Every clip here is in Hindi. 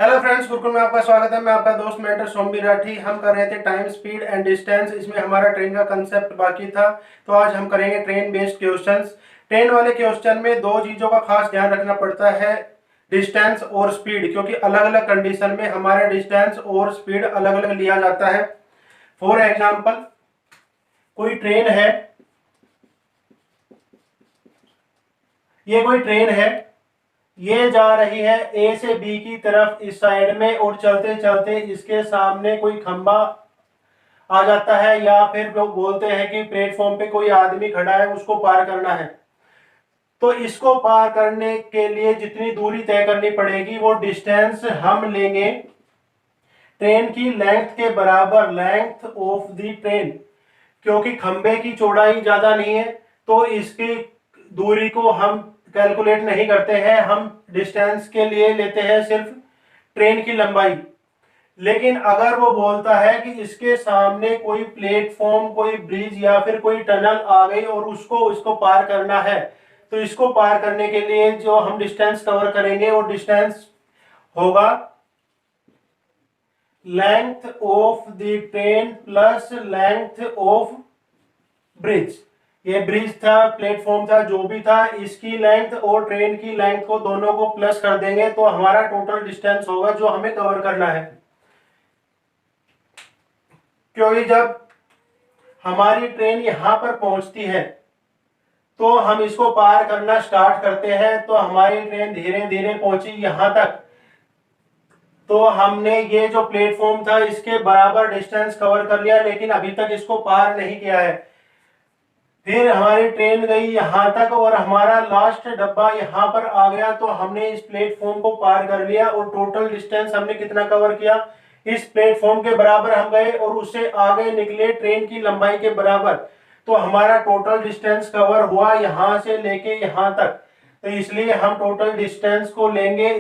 हेलो फ्रेंड्स, गुरुकुल में आपका स्वागत है। मैं आपका दोस्त मेंटर सोमबीर राठी। हम कर रहे थे टाइम, स्पीड एंड डिस्टेंस। इसमें हमारा ट्रेन का कंसेप्ट बाकी था, तो आज हम करेंगे ट्रेन बेस्ड क्वेश्चंस। ट्रेन वाले क्वेश्चन में दो चीज़ों का खास ध्यान रखना पड़ता है, डिस्टेंस और स्पीड, क्योंकि अलग अलग कंडीशन में हमारा डिस्टेंस और स्पीड अलग अलग लिया जाता है। फॉर एग्जाम्पल, कोई ट्रेन है, ये कोई ट्रेन है, ये जा रही है ए से बी की तरफ इस साइड में, और चलते चलते इसके सामने कोई खंबा आ जाता है, या फिर लोग बोलते हैं कि प्लेटफॉर्म पे कोई आदमी खड़ा है, उसको पार करना है। तो इसको पार करने के लिए जितनी दूरी तय करनी पड़ेगी वो डिस्टेंस हम लेंगे ट्रेन की लेंथ के बराबर, लेंथ ऑफ द ट्रेन। क्योंकि खंबे की चौड़ाई ज्यादा नहीं है तो इसकी दूरी को हम कैलकुलेट नहीं करते हैं, हम डिस्टेंस के लिए लेते हैं सिर्फ ट्रेन की लंबाई। लेकिन अगर वो बोलता है कि इसके सामने कोई प्लेटफॉर्म, कोई ब्रिज या फिर कोई टनल आ गई और उसको पार करना है, तो इसको पार करने के लिए जो हम डिस्टेंस कवर करेंगे वो डिस्टेंस होगा length of the train plus length of bridge. ये ब्रिज था, प्लेटफॉर्म था, जो भी था, इसकी लेंथ और ट्रेन की लेंथ को दोनों को प्लस कर देंगे तो हमारा टोटल डिस्टेंस होगा जो हमें कवर करना है। क्योंकि जब हमारी ट्रेन यहां पर पहुंचती है तो हम इसको पार करना स्टार्ट करते हैं, तो हमारी ट्रेन धीरे धीरे पहुंची यहां तक, तो हमने ये जो प्लेटफॉर्म था इसके बराबर डिस्टेंस कवर कर लिया, लेकिन अभी तक इसको पार नहीं किया है। फिर हमारी ट्रेन गई यहां तक और हमारा लास्ट डब्बा यहां पर आ गया, तो हमने इस प्लेटफॉर्म को पार कर लिया और टोटल डिस्टेंस हमने कितना कवर किया, इस प्लेटफॉर्म के बराबर हम गए और उससे आगे निकले ट्रेन की लंबाई के बराबर, तो हमारा टोटल डिस्टेंस कवर हुआ यहां से लेके यहां तक। तो इसलिए हम टोटल डिस्टेंस को लेंगे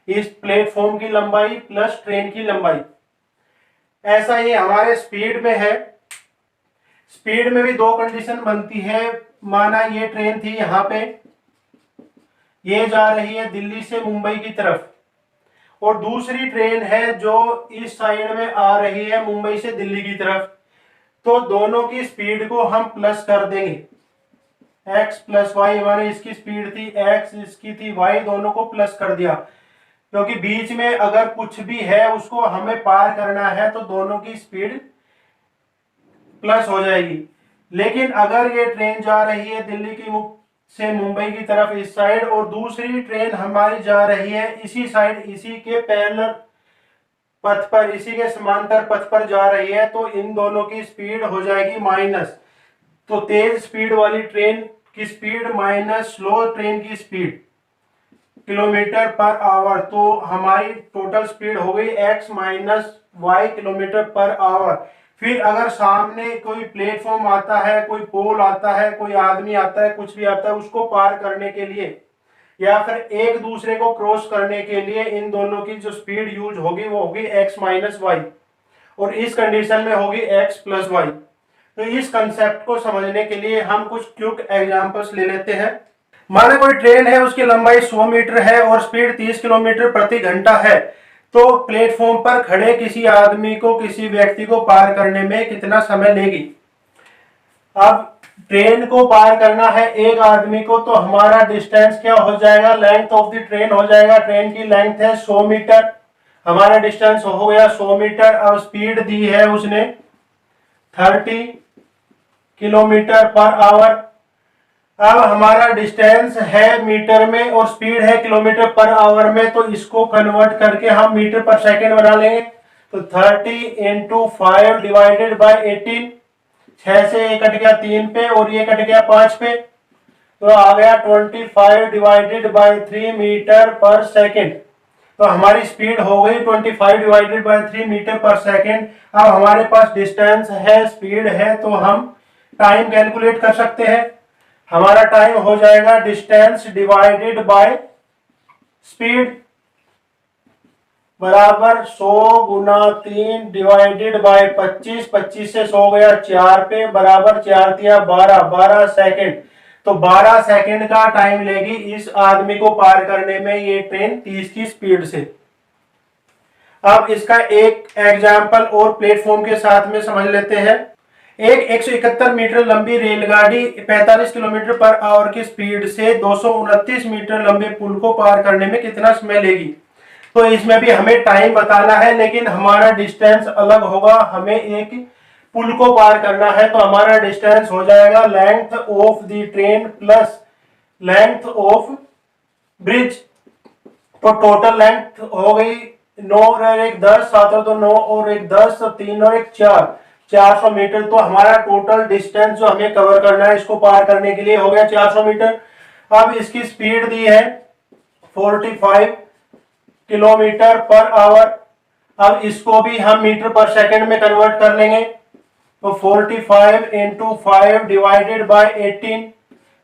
इस प्लेटफॉर्म की लंबाई प्लस ट्रेन की लंबाई। ऐसा ही हमारे स्पीड में है। स्पीड में भी दो कंडीशन बनती है। माना ये ट्रेन थी यहां पे, ये जा रही है दिल्ली से मुंबई की तरफ, और दूसरी ट्रेन है जो इस साइड में आ रही है मुंबई से दिल्ली की तरफ, तो दोनों की स्पीड को हम प्लस कर देंगे। x प्लस वाई, माने इसकी स्पीड थी x, इसकी थी y, दोनों को प्लस कर दिया, क्योंकि बीच में अगर कुछ भी है उसको हमें पार करना है तो दोनों की स्पीड प्लस हो जाएगी। लेकिन अगर ये ट्रेन जा रही है दिल्ली की से मुंबई की तरफ इस साइड, और दूसरी ट्रेन हमारी जा रही है इसी साइड, इसी के पैरेलल पथ पर, इसी के समांतर पथ पर जा रही है, तो इन दोनों की स्पीड हो जाएगी माइनस। तो तेज स्पीड वाली ट्रेन की स्पीड माइनस स्लो ट्रेन की स्पीड किलोमीटर पर आवर, तो हमारी टोटल स्पीड हो गई x minus Y kilometre per hour. फिर अगर सामने कोई प्लेटफॉर्म आता है, कोई पोल आता है, कोई आदमी आता है, कुछ भी आता है, उसको पार करने के लिए या फिर एक दूसरे को क्रॉस करने के लिए इन दोनों की जो स्पीड यूज होगी वो होगी x माइनस वाई, और इस कंडीशन में होगी x प्लस वाई। तो इस कंसेप्ट को समझने के लिए हम कुछ क्विक एग्जांपल्स ले लेते हैं। माना कोई ट्रेन है, उसकी लंबाई 100 मीटर है और स्पीड 30 किलोमीटर प्रति घंटा है, तो प्लेटफॉर्म पर खड़े किसी आदमी को, किसी व्यक्ति को पार करने में कितना समय लेगी। अब ट्रेन को पार करना है एक आदमी को, तो हमारा डिस्टेंस क्या हो जाएगा, लेंथ ऑफ द ट्रेन हो जाएगा। ट्रेन की लेंथ है 100 मीटर, हमारा डिस्टेंस हो गया 100 मीटर। अब स्पीड दी है उसने 30 किलोमीटर पर आवर। अब हमारा डिस्टेंस है मीटर में और स्पीड है किलोमीटर पर आवर में, तो इसको कन्वर्ट करके हम मीटर पर सेकंड बना लेंगे। तो 30 इंटू 5 डिवाइडेड बाई 18, 6 से ये कट गया 3 पे और ये कट गया 5 पे, तो आ गया 25 डिवाइडेड बाई 3 मीटर पर सेकेंड। तो हमारी स्पीड हो गई 25 डिवाइडेड बाई 3 मीटर पर सेकेंड। अब हमारे पास डिस्टेंस है, स्पीड है, तो हम टाइम कैलकुलेट कर सकते हैं। हमारा टाइम हो जाएगा डिस्टेंस डिवाइडेड बाय स्पीड बराबर 100 गुना 3 डिवाइडेड बाय 25, 25 से 100 गया 4 पे, बराबर 4 दिया 12, 12 सेकेंड। तो 12 सेकेंड का टाइम लेगी इस आदमी को पार करने में ये ट्रेन 30 की स्पीड से। अब इसका एक एग्जाम्पल और प्लेटफॉर्म के साथ में समझ लेते हैं। एक 171 मीटर लंबी रेलगाड़ी 45 किलोमीटर पर आवर की स्पीड से 229 मीटर लंबे पुल को पार करने में कितना समय लेगी। तो इसमें भी हमें टाइम बताना है, लेकिन हमारा डिस्टेंस अलग होगा। हमें एक पुल को पार करना है, तो हमारा डिस्टेंस हो जाएगा length of the train plus length of bridge. तो टोटल लेंथ हो गई 9 और 1 10, 7 और 2 9 और 1 10, 3 और 1 4, 400 मीटर। तो हमारा टोटल डिस्टेंस जो हमें कवर करना है इसको पार करने के लिए हो गया 400 मीटर। अब इसकी स्पीड दी है 45 किलोमीटर पर आवर। अब इसको भी हम मीटर पर सेकंड में कन्वर्ट कर लेंगे। तो 45 इंटू 5 डिवाइडेड बाय 18,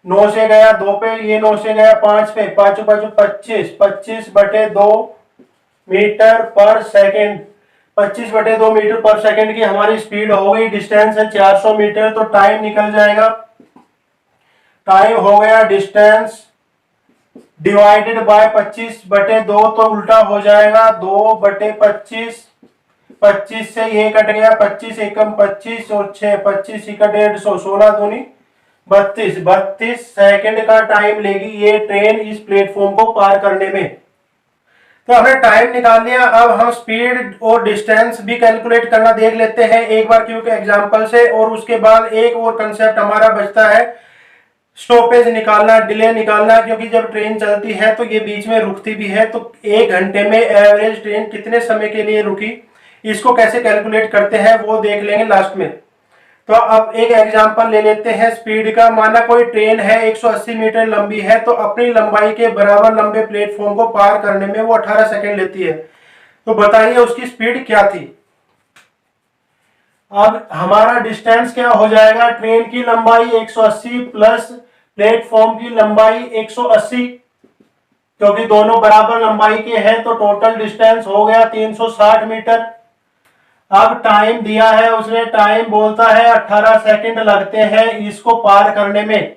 9 से गया 2 पे, ये 9 से गया 5 पे, 5 5 25, 25 बटे 2 मीटर पर सेकंड। 25 बटे 2 मीटर पर सेकंड की हमारी स्पीड हो गई। डिस्टेंस है 400 मीटर, तो टाइम निकल जाएगा। टाइम हो गया डिस्टेंस डिवाइडेड बाय 25 बटे 2, तो उल्टा हो जाएगा 2 बटे 25। 25 से ये कट गया, 25 एकम 25 और 6, 25 इका 150, 16 दूनी 32, 32 सेकंड का टाइम लेगी ये ट्रेन इस प्लेटफॉर्म को पार करने में। तो हमने टाइम निकाल लिया। अब हम स्पीड और डिस्टेंस भी कैलकुलेट करना देख लेते हैं एक बार क्योंकि एग्जांपल से, और उसके बाद एक और कंसेप्ट हमारा बचता है स्टॉपेज निकालना, डिले निकालना। क्योंकि जब ट्रेन चलती है तो ये बीच में रुकती भी है, तो 1 घंटे में एवरेज ट्रेन कितने समय के लिए रुकी, इसको कैसे कैलकुलेट करते हैं वो देख लेंगे लास्ट में। तो अब एक एग्जांपल ले लेते हैं स्पीड का। माना कोई ट्रेन है 180 मीटर लंबी है, तो अपनी लंबाई के बराबर लंबे प्लेटफॉर्म को पार करने में वो 18 सेकंड लेती है। तो बताइए उसकी स्पीड क्या थी। अब हमारा डिस्टेंस क्या हो जाएगा, ट्रेन की लंबाई 180 प्लस प्लेटफॉर्म की लंबाई 180, क्योंकि दोनों बराबर लंबाई के हैं, तो टोटल डिस्टेंस हो गया 360 मीटर। अब टाइम दिया है उसने, टाइम बोलता है 18 सेकंड लगते हैं इसको पार करने में।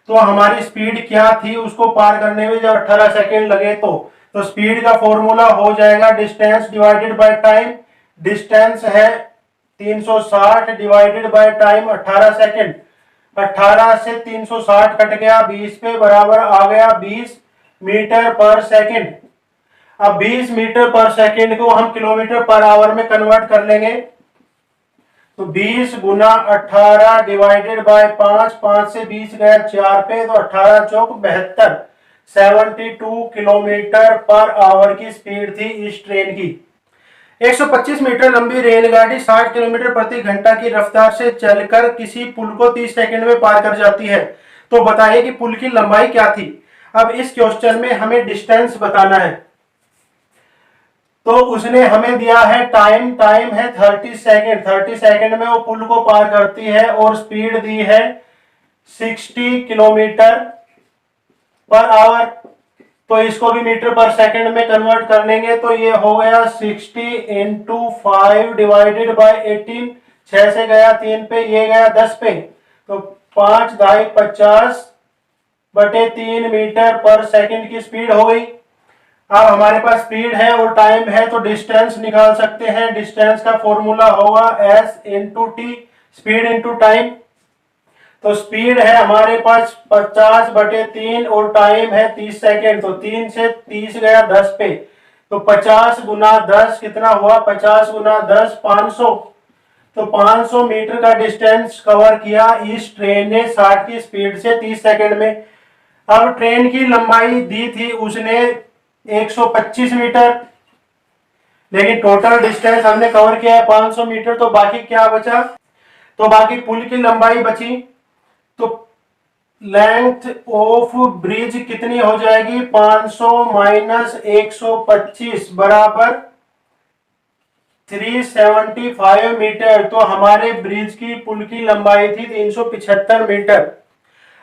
तो हमारी स्पीड क्या थी उसको पार करने में जब 18 सेकंड लगे, तो स्पीड का फॉर्मूला हो जाएगा distance divided by time. Distance है 360 डिवाइडेड बाय टाइम 18 सेकंड। 18 से 360 कट गया, 20 पे बराबर आ गया 20 मीटर पर सेकंड। अब 20 मीटर पर सेकंड को हम किलोमीटर पर आवर में कन्वर्ट कर लेंगे। तो 20 गुना 18 डिवाइडेड बाय 5, 5 से 20 गया 4 पे, तो 18 चौक 72, 72 किलोमीटर पर आवर की स्पीड थी इस ट्रेन की। 125 मीटर लंबी रेलगाड़ी 60 किलोमीटर प्रति घंटा की रफ्तार से चलकर किसी पुल को 30 सेकंड में पार कर जाती है। तो बताइए कि पुल की लंबाई क्या थी। अब इस क्वेश्चन में हमें डिस्टेंस बताना है। तो उसने हमें दिया है टाइम, टाइम है 30 सेकंड, 30 सेकंड में वो पुल को पार करती है, और स्पीड दी है 60 किलोमीटर पर आवर। तो इसको भी मीटर पर सेकंड में कन्वर्ट कर लेंगे, तो ये हो गया 60 इंटू 5 डिवाइडेड बाय 18, 6 से गया 3 पे, ये गया 10 पे, तो 5 दाई 50 बटे 3 मीटर पर सेकंड की स्पीड हो गई। अब हमारे पास स्पीड है और टाइम है, तो डिस्टेंस निकाल सकते हैं। डिस्टेंस का फॉर्मूला होगा s into T, speed into time. तो स्पीड है हमारे पास 50 बटे 3 और टाइम है 30 सेकेंड, तो 3 से 30 गया 10 पे, तो 50 गुना 10 कितना हुआ, 50 गुना 10 500। तो 500 मीटर का डिस्टेंस कवर किया इस ट्रेन ने 60 की स्पीड से 30 सेकेंड में। अब ट्रेन की लंबाई दी थी उसने 125 मीटर, लेकिन टोटल डिस्टेंस हमने कवर किया है 500 मीटर। तो बाकी क्या बचा, तो बाकी पुल की लंबाई बची। तो लेंथ ऑफ ब्रिज कितनी हो जाएगी, 500 माइनस 125 बराबर 375 मीटर। तो हमारे ब्रिज की पुल की लंबाई थी 375 मीटर।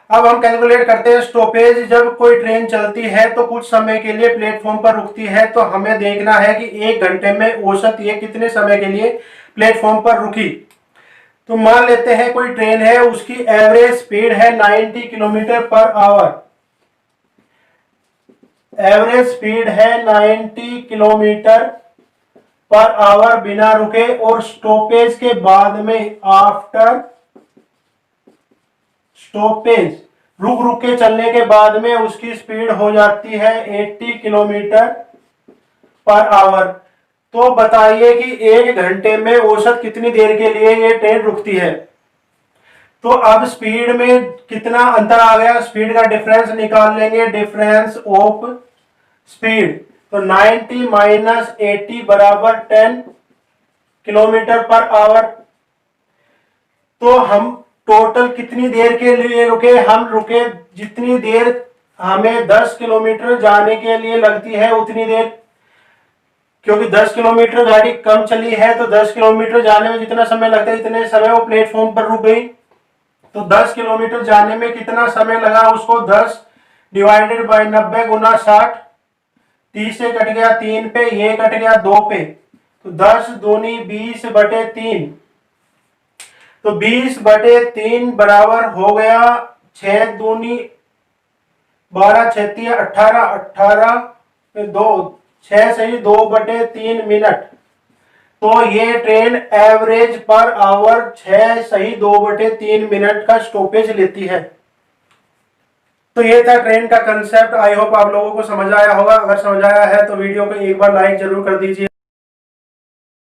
अब हम कैलकुलेट करते हैं स्टॉपेज। जब कोई ट्रेन चलती है तो कुछ समय के लिए प्लेटफॉर्म पर रुकती है, तो हमें देखना है कि 1 घंटे में औसत ये कितने समय के लिए प्लेटफॉर्म पर रुकी। तो मान लेते हैं कोई ट्रेन है, उसकी एवरेज स्पीड है 90 kilometre per our. Average speed है 90 किलोमीटर पर आवर बिना रुके, और स्टॉपेज के बाद में, आफ्टर स्टॉपेज, रुक रुक के चलने के बाद में उसकी स्पीड हो जाती है 80 किलोमीटर पर आवर। तो बताइए कि 1 घंटे में औसत कितनी देर के लिए ये ट्रेन रुकती है। तो अब स्पीड में कितना अंतर आ गया, स्पीड का डिफरेंस निकाल लेंगे, डिफरेंस ऑफ स्पीड। तो 90 माइनस 80 बराबर 10 किलोमीटर पर आवर। तो हम टोटल कितनी देर के लिए रुके, हम रुके जितनी देर हमें 10 किलोमीटर जाने के लिए लगती है उतनी देर, क्योंकि 10 किलोमीटर गाड़ी कम चली है तो 10 किलोमीटर जाने में जितना समय लगता है इतने समय वो प्लेटफॉर्म पर रुक गई। तो 10 किलोमीटर जाने में कितना समय लगा, उसको 10 डिवाइडेड बाय 90 गुना 60, 30 से कट गया 3 पे, ये कट गया 2 पे, तो 10 दूनी 20 बटे 3, तो 20 बटे 3 बराबर हो गया 6 दूनी 12, 36 18, 18 पे 2, 6 सही 2 बटे 3 मिनट। तो ये ट्रेन एवरेज पर आवर 6 सही 2 बटे 3 मिनट का स्टॉपेज लेती है। तो ये था ट्रेन का कंसेप्ट। आई होप आप लोगों को समझ आया होगा। अगर समझ आया है तो वीडियो को एक बार लाइक जरूर कर दीजिए।